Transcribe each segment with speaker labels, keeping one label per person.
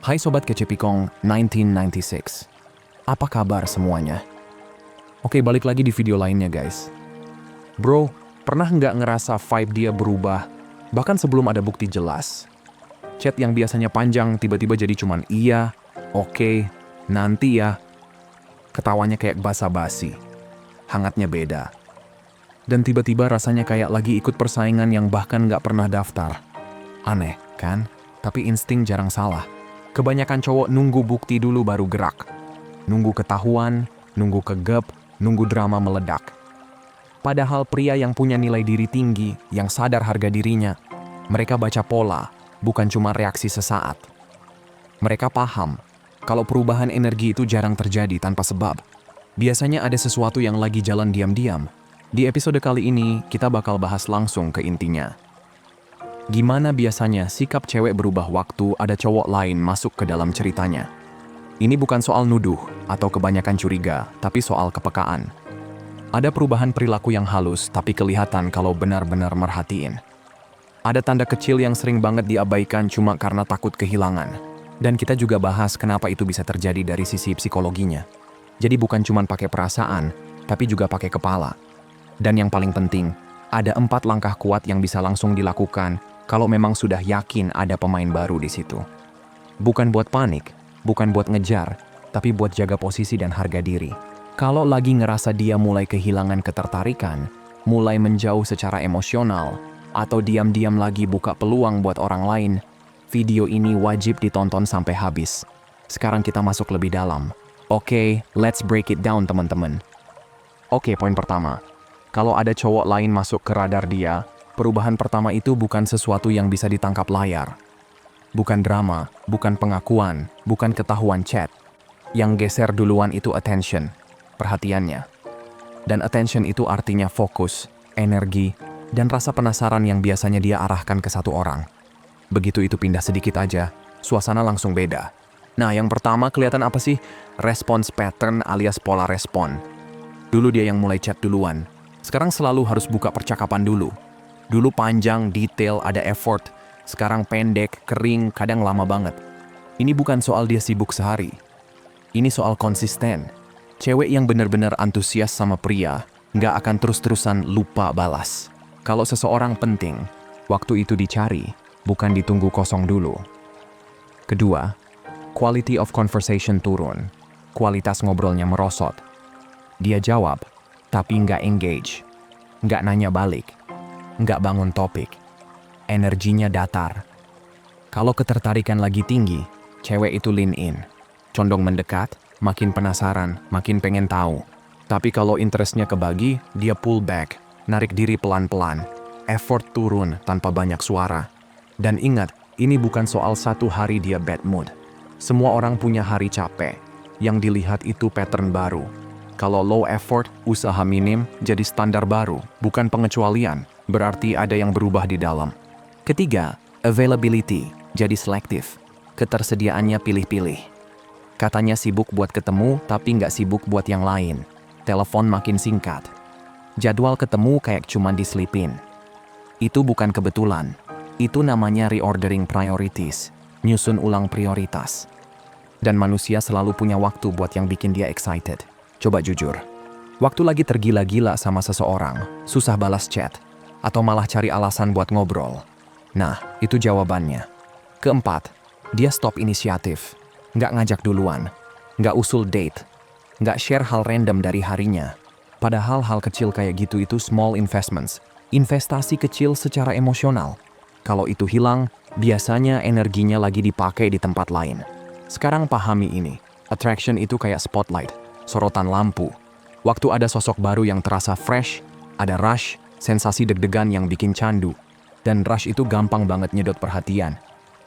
Speaker 1: Hai Sobat Kecepikong 1996. Apa kabar semuanya? Oke, balik lagi di video lainnya guys. Bro, pernah nggak ngerasa vibe dia berubah? Bahkan sebelum ada bukti jelas. Chat yang biasanya panjang tiba-tiba jadi cuman iya, oke, nanti ya. Ketawanya kayak basa-basi. Hangatnya beda. Dan tiba-tiba rasanya kayak lagi ikut persaingan yang bahkan nggak pernah daftar. Aneh, kan? Tapi insting jarang salah. Kebanyakan cowok nunggu bukti dulu baru gerak. Nunggu ketahuan, nunggu kegep, nunggu drama meledak. Padahal pria yang punya nilai diri tinggi, yang sadar harga dirinya, mereka baca pola, bukan cuma reaksi sesaat. Mereka paham kalau perubahan energi itu jarang terjadi tanpa sebab. Biasanya ada sesuatu yang lagi jalan diam-diam. Di episode kali ini, kita bakal bahas langsung ke intinya. Gimana biasanya sikap cewek berubah waktu ada cowok lain masuk ke dalam ceritanya? Ini bukan soal nuduh atau kebanyakan curiga, tapi soal kepekaan. Ada perubahan perilaku yang halus, tapi kelihatan kalau benar-benar merhatiin. Ada tanda kecil yang sering banget diabaikan cuma karena takut kehilangan. Dan kita juga bahas kenapa itu bisa terjadi dari sisi psikologinya. Jadi bukan cuma pakai perasaan, tapi juga pakai kepala. Dan yang paling penting, ada 4 langkah kuat yang bisa langsung dilakukan kalau memang sudah yakin ada pemain baru di situ. Bukan buat panik, bukan buat ngejar, tapi buat jaga posisi dan harga diri. Kalau lagi ngerasa dia mulai kehilangan ketertarikan, mulai menjauh secara emosional, atau diam-diam lagi buka peluang buat orang lain, video ini wajib ditonton sampai habis. Sekarang kita masuk lebih dalam. Oke, let's break it down teman-teman. Oke, poin pertama. Kalau ada cowok lain masuk ke radar dia, perubahan pertama itu bukan sesuatu yang bisa ditangkap layar. Bukan drama, bukan pengakuan, bukan ketahuan chat. Yang geser duluan itu attention, perhatiannya. Dan attention itu artinya fokus, energi, dan rasa penasaran yang biasanya dia arahkan ke satu orang. Begitu itu pindah sedikit aja, suasana langsung beda. Nah, yang pertama kelihatan apa sih? Response pattern alias pola respon. Dulu dia yang mulai chat duluan. Sekarang selalu harus buka percakapan dulu. Dulu panjang, detail, ada effort. Sekarang pendek, kering, kadang lama banget. Ini bukan soal dia sibuk sehari. Ini soal konsisten. Cewek yang benar-benar antusias sama pria, nggak akan terus-terusan lupa balas. Kalau seseorang penting, waktu itu dicari, bukan ditunggu kosong dulu. Kedua, quality of conversation turun. Kualitas ngobrolnya merosot. Dia jawab, tapi nggak engage. Nggak nanya balik. Nggak bangun topik. Energinya datar. Kalau ketertarikan lagi tinggi, cewek itu lean in. Condong mendekat, makin penasaran, makin pengen tahu. Tapi kalau interestnya kebagi, dia pull back, narik diri pelan-pelan. Effort turun tanpa banyak suara. Dan ingat, ini bukan soal satu hari dia bad mood. Semua orang punya hari capek. Yang dilihat itu pattern baru. Kalau low effort, usaha minim, jadi standar baru, bukan pengecualian. Berarti ada yang berubah di dalam. Ketiga, availability, jadi selektif. Ketersediaannya pilih-pilih. Katanya sibuk buat ketemu, tapi nggak sibuk buat yang lain. Telepon makin singkat. Jadwal ketemu kayak cuma diselipin. Itu bukan kebetulan. Itu namanya reordering priorities, nyusun ulang prioritas. Dan manusia selalu punya waktu buat yang bikin dia excited. Coba jujur. Waktu lagi tergila-gila sama seseorang, susah balas chat, atau malah cari alasan buat ngobrol. Nah, itu jawabannya. Keempat, dia stop inisiatif. Nggak ngajak duluan. Nggak usul date. Nggak share hal random dari harinya. Padahal hal kecil kayak gitu itu small investments. Investasi kecil secara emosional. Kalau itu hilang, biasanya energinya lagi dipakai di tempat lain. Sekarang pahami ini. Attraction itu kayak spotlight, sorotan lampu. Waktu ada sosok baru yang terasa fresh, ada rush, sensasi deg-degan yang bikin candu. Dan rush itu gampang banget nyedot perhatian.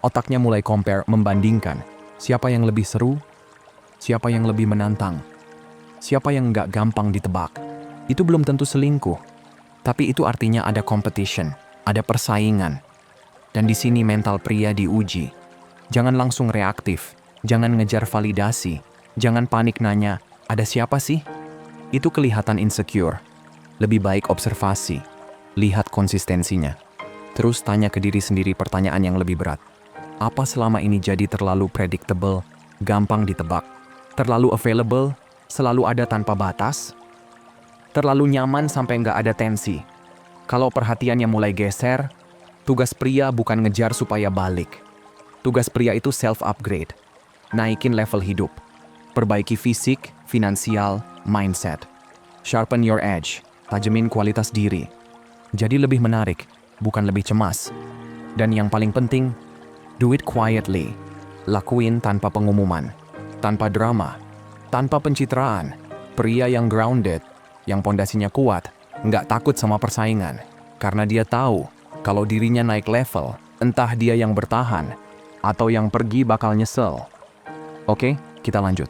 Speaker 1: Otaknya mulai compare, membandingkan. Siapa yang lebih seru? Siapa yang lebih menantang? Siapa yang nggak gampang ditebak? Itu belum tentu selingkuh. Tapi itu artinya ada competition, ada persaingan. Dan di sini mental pria diuji. Jangan langsung reaktif. Jangan ngejar validasi. Jangan panik nanya, ada siapa sih? Itu kelihatan insecure. Lebih baik observasi. Lihat konsistensinya. Terus tanya ke diri sendiri pertanyaan yang lebih berat. Apa selama ini jadi terlalu predictable, gampang ditebak? Terlalu available, selalu ada tanpa batas? Terlalu nyaman sampai nggak ada tensi? Kalau perhatiannya mulai geser, tugas pria bukan ngejar supaya balik. Tugas pria itu self-upgrade, naikin level hidup, perbaiki fisik, finansial, mindset. Sharpen your edge, tajemin kualitas diri. Jadi lebih menarik, bukan lebih cemas. Dan yang paling penting, do it quietly. Lakuin tanpa pengumuman, tanpa drama, tanpa pencitraan. Pria yang grounded, yang pondasinya kuat, nggak takut sama persaingan. Karena dia tahu, kalau dirinya naik level, entah dia yang bertahan, atau yang pergi bakal nyesel. Oke, kita lanjut.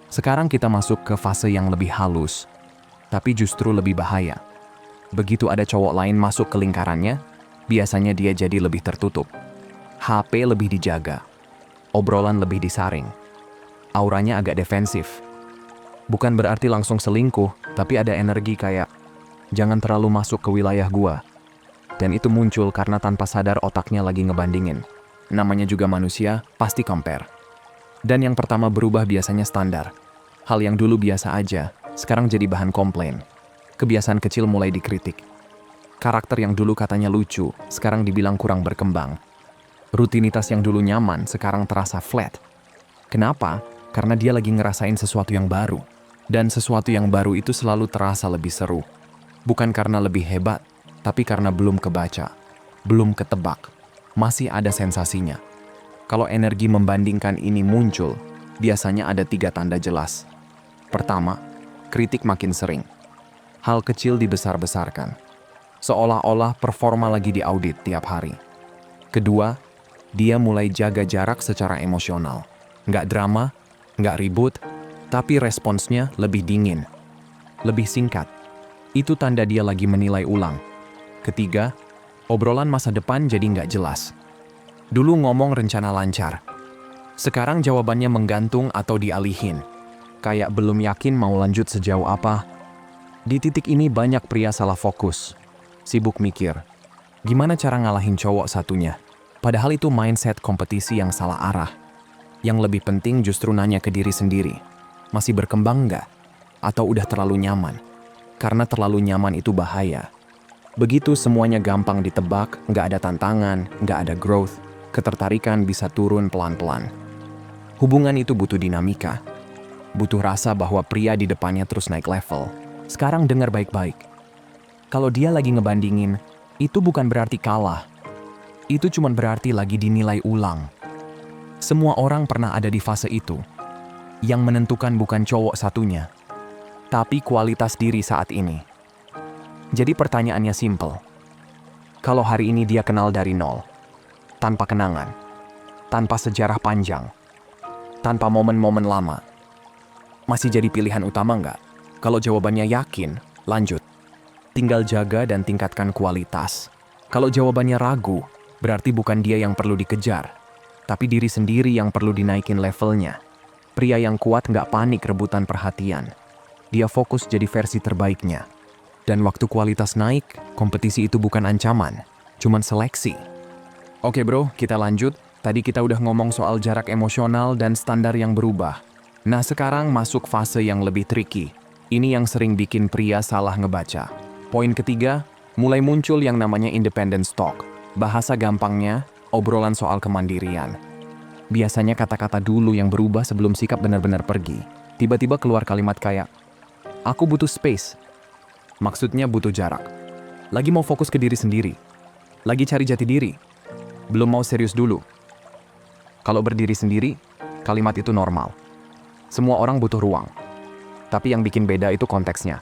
Speaker 1: Sekarang kita masuk ke fase yang lebih halus, tapi justru lebih bahaya. Begitu ada cowok lain masuk ke lingkarannya, biasanya dia jadi lebih tertutup. HP lebih dijaga, obrolan lebih disaring, auranya agak defensif. Bukan berarti langsung selingkuh, tapi ada energi kayak, jangan terlalu masuk ke wilayah gua. Dan itu muncul karena tanpa sadar otaknya lagi ngebandingin. Namanya juga manusia, pasti compare. Dan yang pertama berubah biasanya standar. Hal yang dulu biasa aja, sekarang jadi bahan komplain. Kebiasaan kecil mulai dikritik. Karakter yang dulu katanya lucu, sekarang dibilang kurang berkembang. Rutinitas yang dulu nyaman, sekarang terasa flat. Kenapa? Karena dia lagi ngerasain sesuatu yang baru. Dan sesuatu yang baru itu selalu terasa lebih seru. Bukan karena lebih hebat, tapi karena belum kebaca, belum ketebak. Masih ada sensasinya. Kalau energi membandingkan ini muncul, biasanya ada 3 tanda jelas. Pertama, kritik makin sering. Hal kecil dibesar-besarkan. Seolah-olah performa lagi diaudit tiap hari. Kedua, dia mulai jaga jarak secara emosional. Nggak drama, nggak ribut, tapi responsnya lebih dingin, lebih singkat. Itu tanda dia lagi menilai ulang. Ketiga, obrolan masa depan jadi nggak jelas. Dulu ngomong rencana lancar. Sekarang jawabannya menggantung atau dialihin. Kayak belum yakin mau lanjut sejauh apa. Di titik ini banyak pria salah fokus. Sibuk mikir, gimana cara ngalahin cowok satunya? Padahal itu mindset kompetisi yang salah arah. Yang lebih penting justru nanya ke diri sendiri. Masih berkembang nggak? Atau udah terlalu nyaman? Karena terlalu nyaman itu bahaya. Begitu semuanya gampang ditebak, nggak ada tantangan, nggak ada growth, ketertarikan bisa turun pelan-pelan. Hubungan itu butuh dinamika. Butuh rasa bahwa pria di depannya terus naik level. Sekarang dengar baik-baik. Kalau dia lagi ngebandingin, itu bukan berarti kalah. Itu cuma berarti lagi dinilai ulang. Semua orang pernah ada di fase itu. Yang menentukan bukan cowok satunya, tapi kualitas diri saat ini. Jadi pertanyaannya simple. Kalau hari ini dia kenal dari nol, tanpa kenangan, tanpa sejarah panjang, tanpa momen-momen lama, masih jadi pilihan utama nggak? Kalau jawabannya yakin, lanjut. Tinggal jaga dan tingkatkan kualitas. Kalau jawabannya ragu, berarti bukan dia yang perlu dikejar, tapi diri sendiri yang perlu dinaikin levelnya. Pria yang kuat nggak panik rebutan perhatian. Dia fokus jadi versi terbaiknya. Dan waktu kualitas naik, kompetisi itu bukan ancaman, cuman seleksi. Oke bro, kita lanjut. Tadi kita udah ngomong soal jarak emosional dan standar yang berubah. Nah sekarang masuk fase yang lebih tricky. Ini yang sering bikin pria salah ngebaca. Poin ketiga, mulai muncul yang namanya independence talk. Bahasa gampangnya, obrolan soal kemandirian. Biasanya kata-kata dulu yang berubah sebelum sikap benar-benar pergi. Tiba-tiba keluar kalimat kayak, aku butuh space. Maksudnya butuh jarak. Lagi mau fokus ke diri sendiri. Lagi cari jati diri. Belum mau serius dulu. Kalau berdiri sendiri, kalimat itu normal. Semua orang butuh ruang. Tapi yang bikin beda itu konteksnya.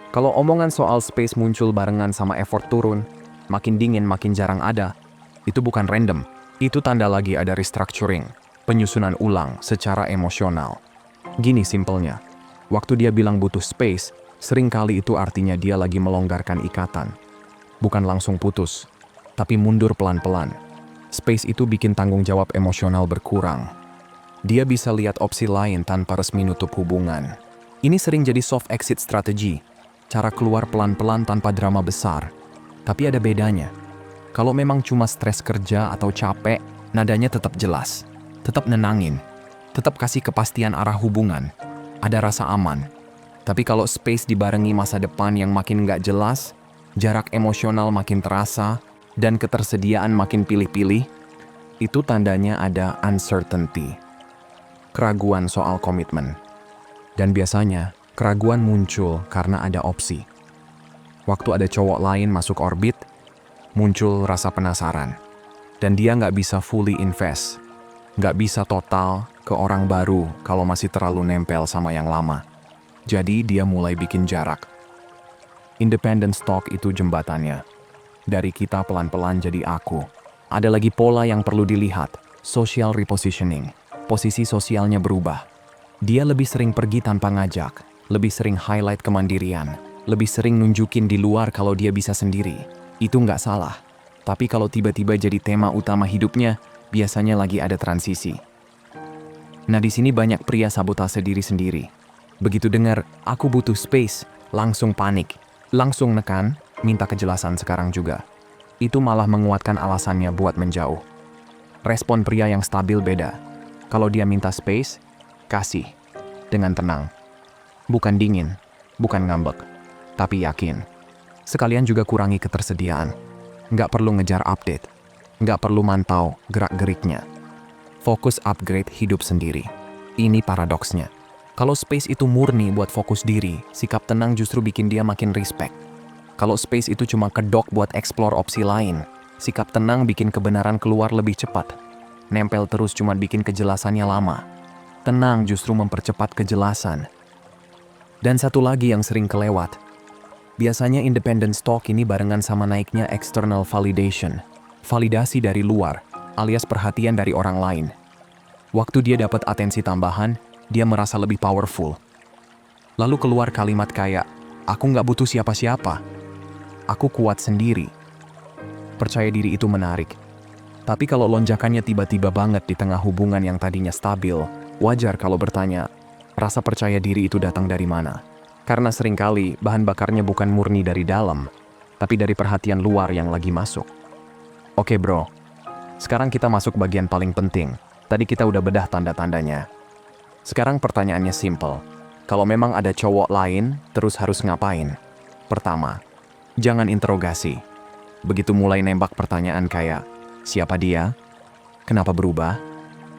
Speaker 1: Kalau omongan soal space muncul barengan sama effort turun, makin dingin makin jarang ada, itu bukan random. Itu tanda lagi ada restructuring, penyusunan ulang secara emosional. Gini simpelnya, waktu dia bilang butuh space, seringkali itu artinya dia lagi melonggarkan ikatan. Bukan langsung putus, tapi mundur pelan-pelan. Space itu bikin tanggung jawab emosional berkurang. Dia bisa lihat opsi lain tanpa resmi nutup hubungan. Ini sering jadi soft exit strategy, cara keluar pelan-pelan tanpa drama besar. Tapi ada bedanya. Kalau memang cuma stres kerja atau capek, Nadanya tetap jelas, tetap nenangin, tetap kasih kepastian arah hubungan, ada rasa aman. Tapi kalau space dibarengi masa depan yang makin nggak jelas, jarak emosional makin terasa, dan ketersediaan makin pilih-pilih, itu tandanya ada uncertainty. Keraguan soal komitmen. Dan biasanya, keraguan muncul karena ada opsi. Waktu ada cowok lain masuk orbit, muncul rasa penasaran. Dan dia nggak bisa fully invest, nggak bisa total ke orang baru kalau masih terlalu nempel sama yang lama. Jadi dia mulai bikin jarak. Independent stock itu jembatannya. Dari kita pelan-pelan jadi aku. Ada lagi pola yang perlu dilihat, social repositioning. Posisi sosialnya berubah. Dia lebih sering pergi tanpa ngajak, lebih sering highlight kemandirian, lebih sering nunjukin di luar kalau dia bisa sendiri. Itu nggak salah. Tapi kalau tiba-tiba jadi tema utama hidupnya, biasanya lagi ada transisi. Nah di sini banyak pria sabotase diri sendiri. Begitu dengar, aku butuh space, langsung panik. Langsung nekan, minta kejelasan sekarang juga. Itu malah menguatkan alasannya buat menjauh. Respon pria yang stabil beda. Kalau dia minta space, kasih. Dengan tenang. Bukan dingin, bukan ngambek, tapi yakin. Sekalian juga kurangi ketersediaan. Nggak perlu ngejar update, nggak perlu mantau gerak-geriknya. Fokus upgrade hidup sendiri. Ini paradoksnya. Kalau space itu murni buat fokus diri, sikap tenang justru bikin dia makin respect. Kalau space itu cuma kedok buat explore opsi lain, sikap tenang bikin kebenaran keluar lebih cepat. Nempel terus cuma bikin kejelasannya lama. Tenang justru mempercepat kejelasan. Dan satu lagi yang sering kelewat. Biasanya independent stock ini barengan sama naiknya external validation. Validasi dari luar, alias perhatian dari orang lain. Waktu dia dapat atensi tambahan, dia merasa lebih powerful. Lalu keluar kalimat kayak, aku nggak butuh siapa-siapa. Aku kuat sendiri. Percaya diri itu menarik. Tapi kalau lonjakannya tiba-tiba banget di tengah hubungan yang tadinya stabil, wajar kalau bertanya, rasa percaya diri itu datang dari mana? Karena seringkali bahan bakarnya bukan murni dari dalam, tapi dari perhatian luar yang lagi masuk. Oke bro, sekarang kita masuk bagian paling penting. Tadi kita udah bedah tanda-tandanya. Sekarang pertanyaannya simple. Kalau memang ada cowok lain, terus harus ngapain? Pertama, jangan interogasi. Begitu mulai nembak pertanyaan kayak, siapa dia? Kenapa berubah?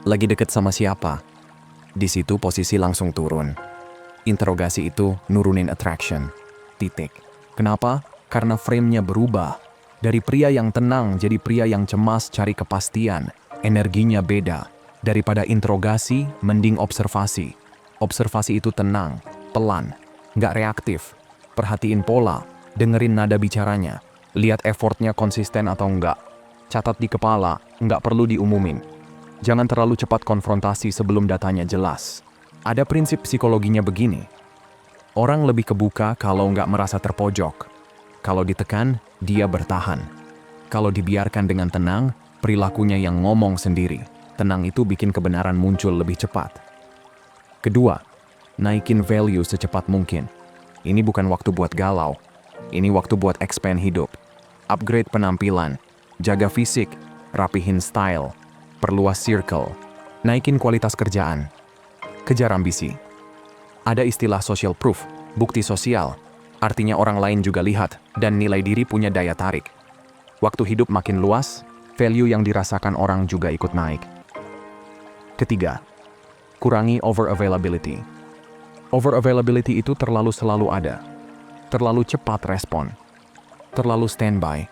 Speaker 1: Lagi deket sama siapa? Di situ posisi langsung turun. Interogasi itu nurunin attraction. Titik. Kenapa? Karena frame-nya berubah. Dari pria yang tenang jadi pria yang cemas cari kepastian. Energinya beda. Daripada interogasi, mending observasi. Observasi itu tenang, pelan, nggak reaktif. Perhatiin pola, dengerin nada bicaranya. Lihat effortnya konsisten atau enggak. Catat di kepala, nggak perlu diumumin. Jangan terlalu cepat konfrontasi sebelum datanya jelas. Ada prinsip psikologinya begini. Orang lebih kebuka kalau nggak merasa terpojok. Kalau ditekan, dia bertahan. Kalau dibiarkan dengan tenang, perilakunya yang ngomong sendiri. Tenang itu bikin kebenaran muncul lebih cepat. Kedua, naikin value secepat mungkin. Ini bukan waktu buat galau. Ini waktu buat expand hidup. Upgrade penampilan, jaga fisik, rapihin style, perluas circle, naikin kualitas kerjaan. Kejar ambisi. Ada istilah social proof, bukti sosial. Artinya orang lain juga lihat dan nilai diri punya daya tarik. Waktu hidup makin luas, value yang dirasakan orang juga ikut naik. Ketiga, kurangi over availability. Over availability itu terlalu selalu ada. Terlalu cepat respon. Terlalu standby.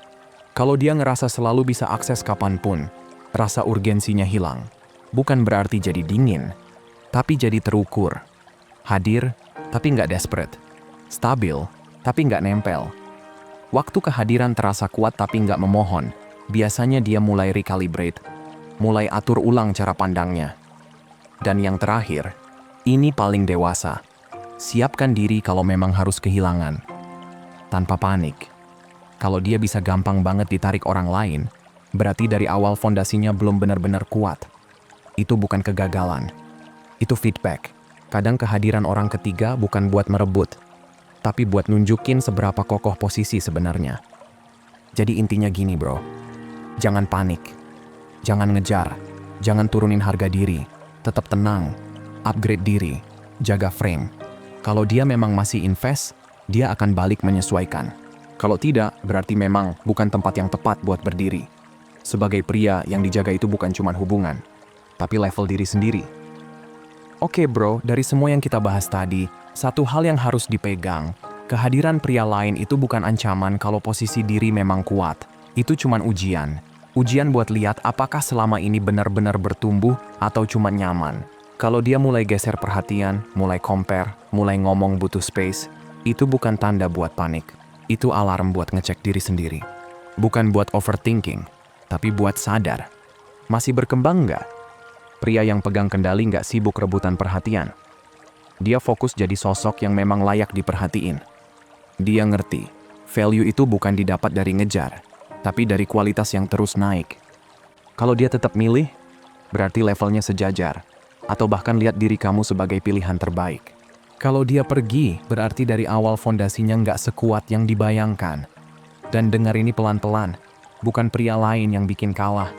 Speaker 1: Kalau dia ngerasa selalu bisa akses kapanpun, rasa urgensinya hilang. Bukan berarti jadi dingin, tapi jadi terukur. Hadir, tapi nggak desperate. Stabil, tapi nggak nempel. Waktu kehadiran terasa kuat tapi nggak memohon, biasanya dia mulai recalibrate, mulai atur ulang cara pandangnya. Dan yang terakhir, ini paling dewasa. Siapkan diri kalau memang harus kehilangan. Tanpa panik. Kalau dia bisa gampang banget ditarik orang lain, berarti dari awal fondasinya belum benar-benar kuat. Itu bukan kegagalan. Itu feedback. Kadang kehadiran orang ketiga bukan buat merebut, tapi buat nunjukin seberapa kokoh posisi sebenarnya. Jadi intinya gini bro, jangan panik. Jangan ngejar, jangan turunin harga diri, tetap tenang, upgrade diri, jaga frame. Kalau dia memang masih invest, dia akan balik menyesuaikan. Kalau tidak, berarti memang bukan tempat yang tepat buat berdiri. Sebagai pria, yang dijaga itu bukan cuma hubungan, tapi level diri sendiri. Oke bro, dari semua yang kita bahas tadi, satu hal yang harus dipegang, kehadiran pria lain itu bukan ancaman kalau posisi diri memang kuat. Itu cuma ujian. Ujian buat lihat apakah selama ini benar-benar bertumbuh atau cuma nyaman. Kalau dia mulai geser perhatian, mulai compare, mulai ngomong butuh space, itu bukan tanda buat panik. Itu alarm buat ngecek diri sendiri. Bukan buat overthinking, tapi buat sadar. Masih berkembang nggak? Pria yang pegang kendali nggak sibuk rebutan perhatian. Dia fokus jadi sosok yang memang layak diperhatiin. Dia ngerti, value itu bukan didapat dari ngejar, tapi dari kualitas yang terus naik. Kalau dia tetap milih, berarti levelnya sejajar, atau bahkan lihat diri kamu sebagai pilihan terbaik. Kalau dia pergi, berarti dari awal fondasinya nggak sekuat yang dibayangkan. Dan dengar ini pelan-pelan, bukan pria lain yang bikin kalah.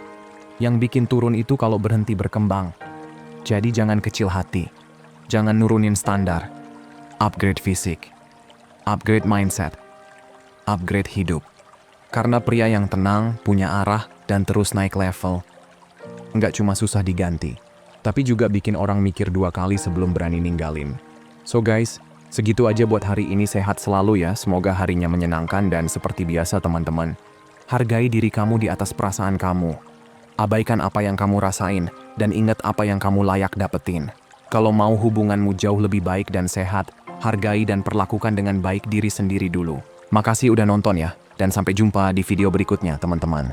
Speaker 1: Yang bikin turun itu kalau berhenti berkembang. Jadi jangan kecil hati. Jangan nurunin standar. Upgrade fisik. Upgrade mindset. Upgrade hidup. Karena pria yang tenang, punya arah, dan terus naik level, nggak cuma susah diganti, tapi juga bikin orang mikir 2 kali sebelum berani ninggalin. So guys, segitu aja buat hari ini. Sehat selalu ya, semoga harinya menyenangkan dan seperti biasa teman-teman. Hargai diri kamu di atas perasaan kamu. Abaikan apa yang kamu rasain, dan ingat apa yang kamu layak dapetin. Kalau mau hubunganmu jauh lebih baik dan sehat, hargai dan perlakukan dengan baik diri sendiri dulu. Makasih udah nonton ya, dan sampai jumpa di video berikutnya teman-teman.